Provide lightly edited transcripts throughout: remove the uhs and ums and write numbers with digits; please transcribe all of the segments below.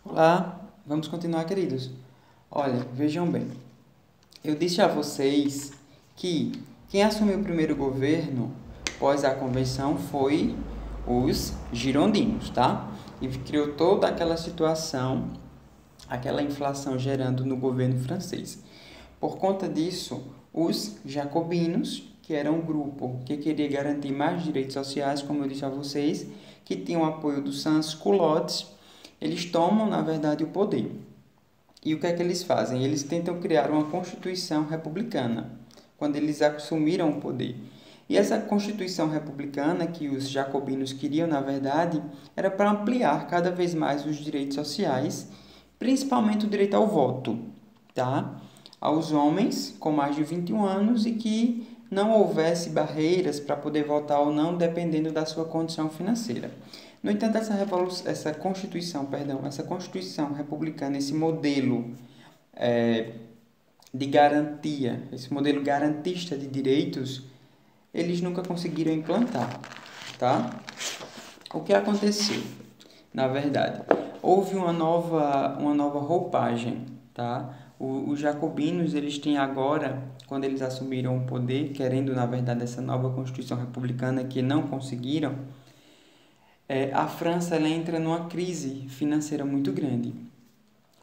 Olá, vamos continuar, queridos. Olha, vejam bem, eu disse a vocês que quem assumiu o primeiro governo pós a convenção foi os girondinos, tá? E criou toda aquela situação, aquela inflação gerando no governo francês. Por conta disso, os jacobinos, que era um grupo que queria garantir mais direitos sociais, como eu disse a vocês, que tinha o apoio dos sans-culottes, eles tomam, na verdade, o poder. E o que é que eles fazem? Eles tentam criar uma constituição republicana, quando eles assumiram o poder. E essa constituição republicana que os jacobinos queriam, na verdade, era para ampliar cada vez mais os direitos sociais, principalmente o direito ao voto, tá? Aos homens com mais de 21 anos e que não houvesse barreiras para poder votar ou não, dependendo da sua condição financeira. No entanto, essa Constituição republicana, esse modelo de garantia, esse modelo garantista de direitos, eles nunca conseguiram implantar, tá? O que aconteceu? Na verdade, houve uma nova roupagem, tá? Os jacobinos, eles têm agora, quando eles assumiram o poder, querendo, na verdade, essa nova Constituição republicana que não conseguiram, a França ela entra numa crise financeira muito grande.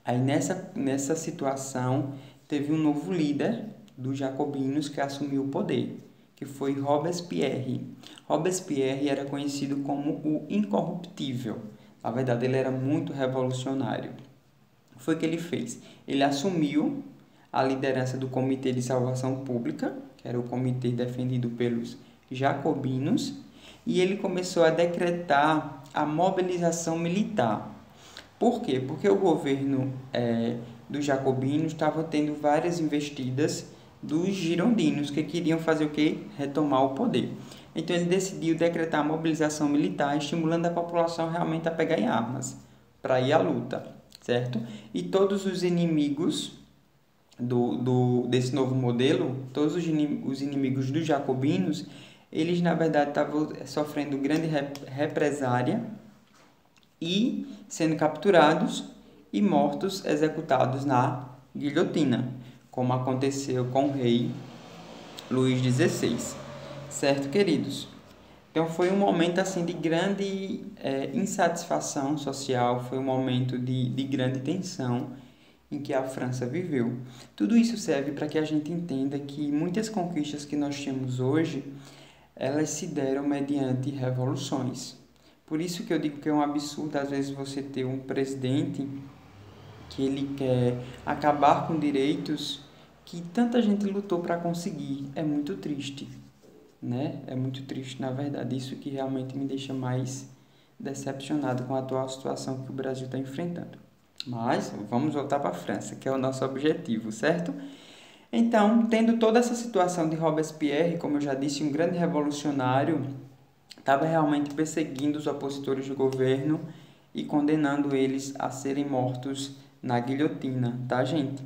Aí nessa situação teve um novo líder dos jacobinos que assumiu o poder, que foi Robespierre. Robespierre era conhecido como o Incorruptível. Na verdade, ele era muito revolucionário. O que foi que ele fez? Ele assumiu a liderança do Comitê de Salvação Pública, que era o comitê defendido pelos jacobinos, e ele começou a decretar a mobilização militar. Por quê? Porque o governo dos jacobinos estava tendo várias investidas dos girondinos, que queriam fazer o quê? Retomar o poder. Então ele decidiu decretar a mobilização militar, estimulando a população realmente a pegar em armas, para ir à luta, certo? E todos os inimigos desse novo modelo, todos os inimigos dos jacobinos, eles na verdade estavam sofrendo grande represária e sendo capturados e mortos, executados na guilhotina, como aconteceu com o rei Luís XVI. Certo, queridos? Então foi um momento assim de grande insatisfação social, foi um momento de grande tensão em que a França viveu. Tudo isso serve para que a gente entenda que muitas conquistas que nós temos hoje, elas se deram mediante revoluções. Por isso que eu digo que é um absurdo, às vezes, você ter um presidente que ele quer acabar com direitos que tanta gente lutou para conseguir. É muito triste, né? É muito triste, na verdade. Isso que realmente me deixa mais decepcionado com a atual situação que o Brasil está enfrentando. Mas vamos voltar para a França, que é o nosso objetivo, certo? Então, tendo toda essa situação de Robespierre, como eu já disse, um grande revolucionário, estava realmente perseguindo os opositores do governo e condenando eles a serem mortos na guilhotina, tá, gente?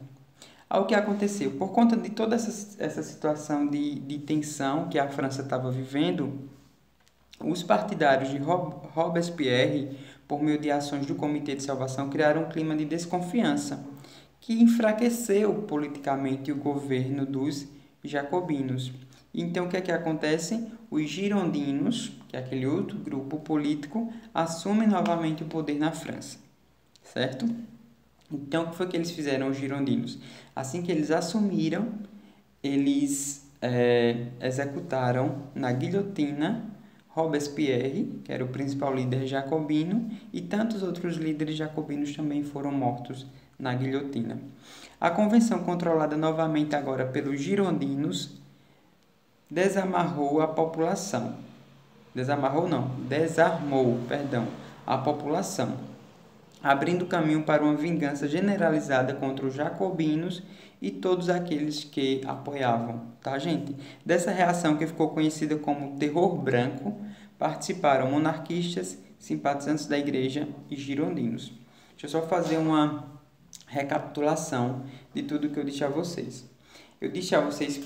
Ao que aconteceu? Por conta de toda essa situação de tensão que a França estava vivendo, os partidários de Robespierre, por meio de ações do Comitê de Salvação, criaram um clima de desconfiança que enfraqueceu politicamente o governo dos jacobinos. Então, o que é que acontece? Os girondinos, que é aquele outro grupo político, assumem novamente o poder na França, certo? Então, o que foi que eles fizeram, os girondinos? Assim que eles assumiram, eles executaram na guilhotina Robespierre, que era o principal líder jacobino, e tantos outros líderes jacobinos também foram mortos na guilhotina. A convenção, controlada novamente agora pelos girondinos, desamarrou a população. Desarmou, perdão, a população, abrindo caminho para uma vingança generalizada contra os jacobinos e todos aqueles que apoiavam, tá, gente? Dessa reação, que ficou conhecida como Terror Branco, participaram monarquistas, simpatizantes da igreja e girondinos. Deixa eu só fazer uma recapitulação de tudo que eu disse a vocês. Eu disse a vocês,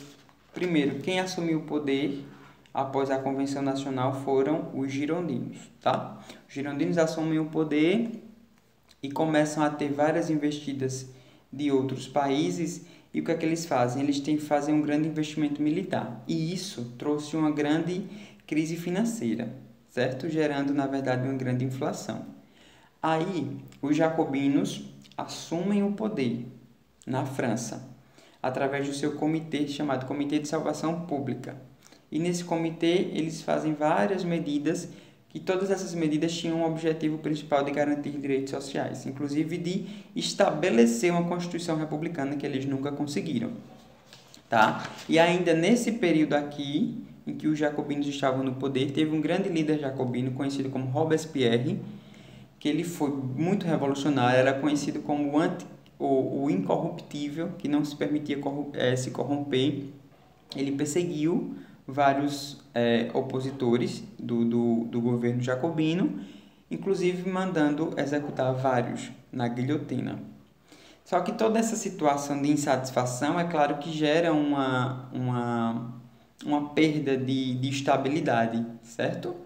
primeiro, quem assumiu o poder após a Convenção Nacional foram os girondinos, tá? Os girondinos assumem o poder e começam a ter várias investidas de outros países. E o que é que eles fazem? Eles têm que fazer um grande investimento militar. E isso trouxe uma grande crise financeira, certo? Gerando, na verdade, uma grande inflação. Aí, os jacobinos assumem o poder na França, através do seu comitê chamado Comitê de Salvação Pública. E nesse comitê, eles fazem várias medidas, que todas essas medidas tinham o objetivo principal de garantir direitos sociais, inclusive de estabelecer uma Constituição republicana que eles nunca conseguiram, tá? E ainda nesse período aqui, em que os jacobinos estavam no poder, teve um grande líder jacobino conhecido como Robespierre, que ele foi muito revolucionário, era conhecido como o incorruptível, que não se permitia se corromper. Ele perseguiu vários opositores do governo jacobino, inclusive mandando executar vários na guilhotina. Só que toda essa situação de insatisfação, é claro que gera uma perda de estabilidade, certo?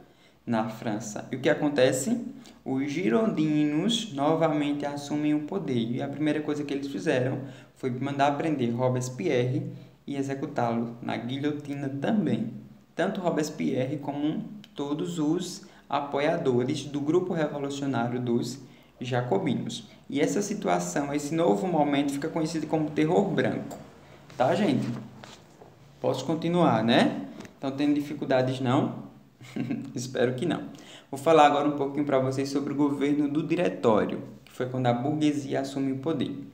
Na França. E o que acontece? Os girondinos novamente assumem o poder. E a primeira coisa que eles fizeram foi mandar prender Robespierre e executá-lo na guilhotina também. Tanto Robespierre como todos os apoiadores do grupo revolucionário dos jacobinos. E essa situação, esse novo momento, fica conhecido como Terror Branco. Tá, gente? Posso continuar, né? Estão tendo dificuldades, não? Espero que não. Vou falar agora um pouquinho para vocês sobre o governo do Diretório, que foi quando a burguesia assumiu o poder.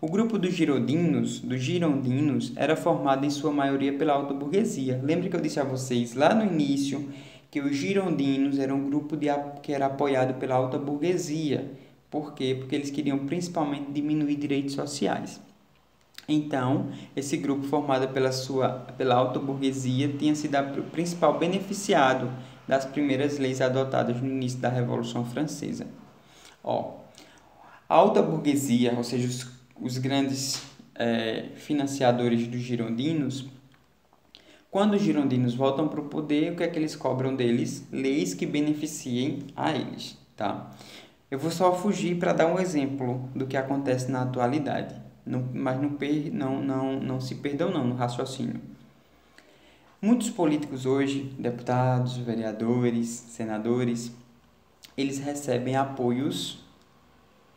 O grupo dos girondinos, era formado em sua maioria pela alta burguesia. Lembra que eu disse a vocês lá no início que os girondinos eram um grupo que era apoiado pela alta burguesia. Por quê? Porque eles queriam principalmente diminuir direitos sociais. Então, esse grupo formado pela alta burguesia tinha sido o principal beneficiado das primeiras leis adotadas no início da Revolução Francesa. A alta burguesia, ou seja, os grandes financiadores dos girondinos, quando os girondinos voltam para o poder, o que é que eles cobram deles? Leis que beneficiem a eles, tá? Eu vou só fugir para dar um exemplo do que acontece na atualidade, mas não se perdam não no raciocínio. Muitos políticos hoje, deputados, vereadores, senadores, eles recebem apoios.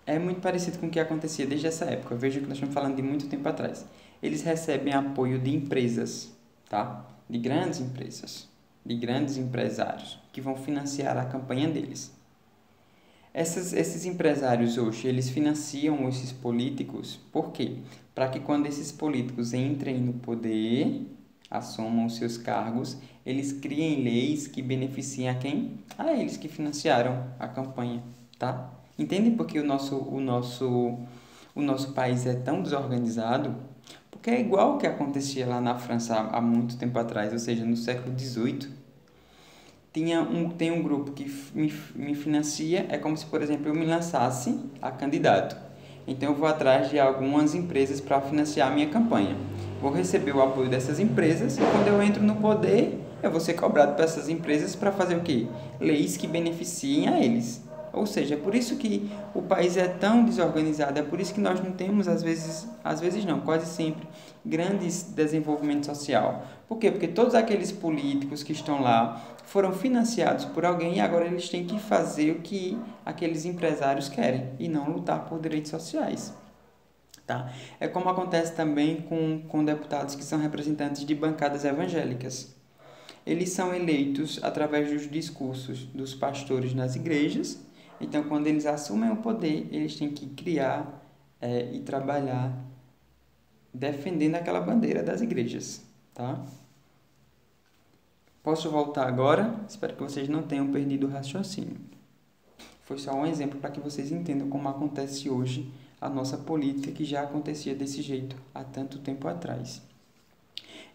É muito parecido com o que acontecia desde essa época. Veja que nós estamos falando de muito tempo atrás. Eles recebem apoio de empresas, tá? De grandes empresas, de grandes empresários, que vão financiar a campanha deles. Esses empresários hoje, eles financiam esses políticos, por quê? Para que quando esses políticos entrem no poder, assumam os seus cargos, eles criem leis que beneficiem a quem? A eles que financiaram a campanha, tá? Entendem por que o nosso país é tão desorganizado? Porque é igual o que acontecia lá na França há muito tempo atrás, ou seja, no século XVIII. Tem um grupo que me financia, é como se, por exemplo, eu me lançasse a candidato. Então, eu vou atrás de algumas empresas para financiar a minha campanha. Vou receber o apoio dessas empresas e quando eu entro no poder, eu vou ser cobrado por essas empresas para fazer o quê? Leis que beneficiem a eles. Ou seja, é por isso que o país é tão desorganizado, é por isso que nós não temos, às vezes não, quase sempre, grandes desenvolvimento social. Por quê? Porque todos aqueles políticos que estão lá foram financiados por alguém e agora eles têm que fazer o que aqueles empresários querem e não lutar por direitos sociais. Tá? É como acontece também com deputados que são representantes de bancadas evangélicas. Eles são eleitos através dos discursos dos pastores nas igrejas. Então, quando eles assumem o poder, eles têm que criar e trabalhar defendendo aquela bandeira das igrejas, tá? Posso voltar agora? Espero que vocês não tenham perdido o raciocínio. Foi só um exemplo para que vocês entendam como acontece hoje a nossa política, que já acontecia desse jeito há tanto tempo atrás.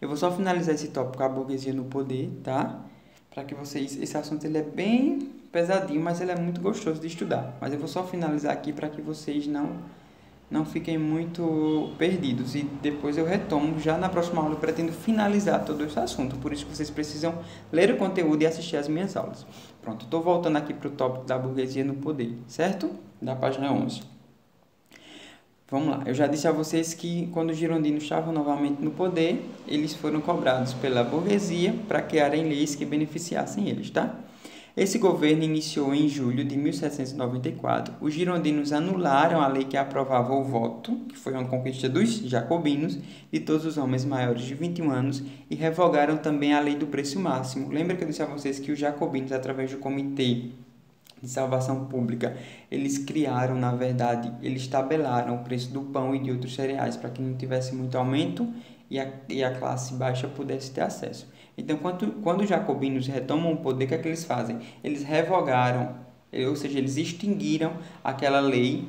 Eu vou só finalizar esse tópico, a burguesia no poder, tá? Para que vocês... Esse assunto ele é bem pesadinho, mas ele é muito gostoso de estudar. Mas eu vou só finalizar aqui para que vocês não fiquem muito perdidos. E depois eu retomo, já na próxima aula eu pretendo finalizar todo esse assunto. Por isso que vocês precisam ler o conteúdo e assistir às minhas aulas. Pronto, estou voltando aqui para o tópico da burguesia no poder, certo? Da página 11. Vamos lá, eu já disse a vocês que quando os girondinos estavam novamente no poder, eles foram cobrados pela burguesia para criarem leis que beneficiassem eles, tá? Esse governo iniciou em julho de 1794. Os girondinos anularam a lei que aprovava o voto, que foi uma conquista dos jacobinos, de todos os homens maiores de 21 anos, e revogaram também a lei do preço máximo. Lembra que eu disse a vocês que os jacobinos, através do Comitê de Salvação Pública, eles criaram, na verdade, eles tabelaram o preço do pão e de outros cereais para que não tivesse muito aumento e a classe baixa pudesse ter acesso. Então, quando os jacobinos retomam o poder, o que é que eles fazem? Eles revogaram, ou seja, eles extinguiram aquela lei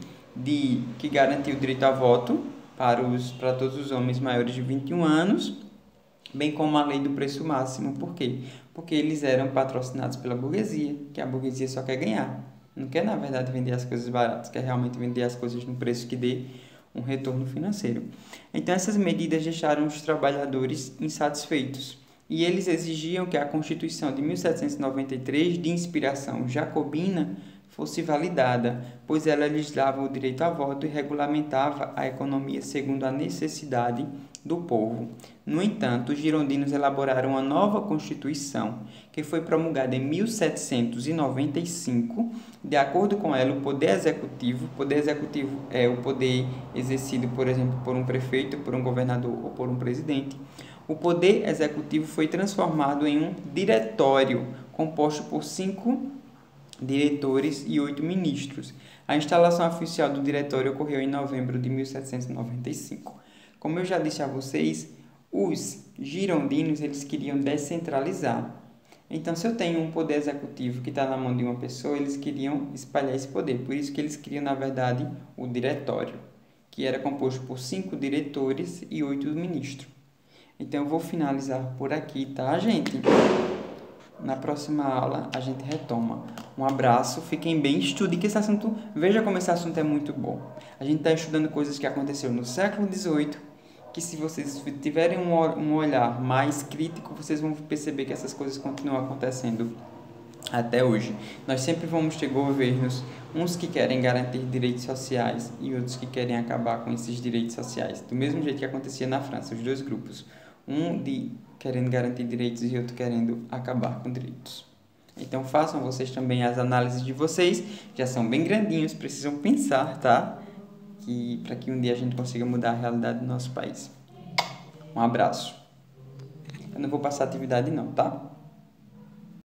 que garantia o direito a voto para todos os homens maiores de 21 anos, bem como a lei do preço máximo. Por quê? Porque eles eram patrocinados pela burguesia, que a burguesia só quer ganhar. Não quer, na verdade, vender as coisas baratas, quer realmente vender as coisas no preço que dê um retorno financeiro. Então, essas medidas deixaram os trabalhadores insatisfeitos. E eles exigiam que a Constituição de 1793, de inspiração jacobina, fosse validada, pois ela lhes dava o direito a voto e regulamentava a economia segundo a necessidade do povo. No entanto, os girondinos elaboraram uma nova Constituição, que foi promulgada em 1795. De acordo com ela, o poder executivo é o poder exercido, por exemplo, por um prefeito, por um governador ou por um presidente. O poder executivo foi transformado em um diretório, composto por 5 diretores e 8 ministros. A instalação oficial do diretório ocorreu em novembro de 1795. Como eu já disse a vocês, os girondinos eles queriam descentralizar. Então, se eu tenho um poder executivo que está na mão de uma pessoa, eles queriam espalhar esse poder. Por isso que eles criam, na verdade, o diretório, que era composto por 5 diretores e 8 ministros. Então, eu vou finalizar por aqui, tá, gente? Na próxima aula, a gente retoma. Um abraço, fiquem bem, estudem que esse assunto... Veja como esse assunto é muito bom. A gente está estudando coisas que aconteceram no século XVIII, que se vocês tiverem um olhar mais crítico, vocês vão perceber que essas coisas continuam acontecendo até hoje. Nós sempre vamos ter governos, uns que querem garantir direitos sociais e outros que querem acabar com esses direitos sociais. Do mesmo jeito que acontecia na França, os dois grupos. Um querendo garantir direitos e outro querendo acabar com direitos. Então façam vocês também as análises de vocês, já são bem grandinhos, precisam pensar, tá? Para que um dia a gente consiga mudar a realidade do nosso país. Um abraço. Eu não vou passar atividade não, tá?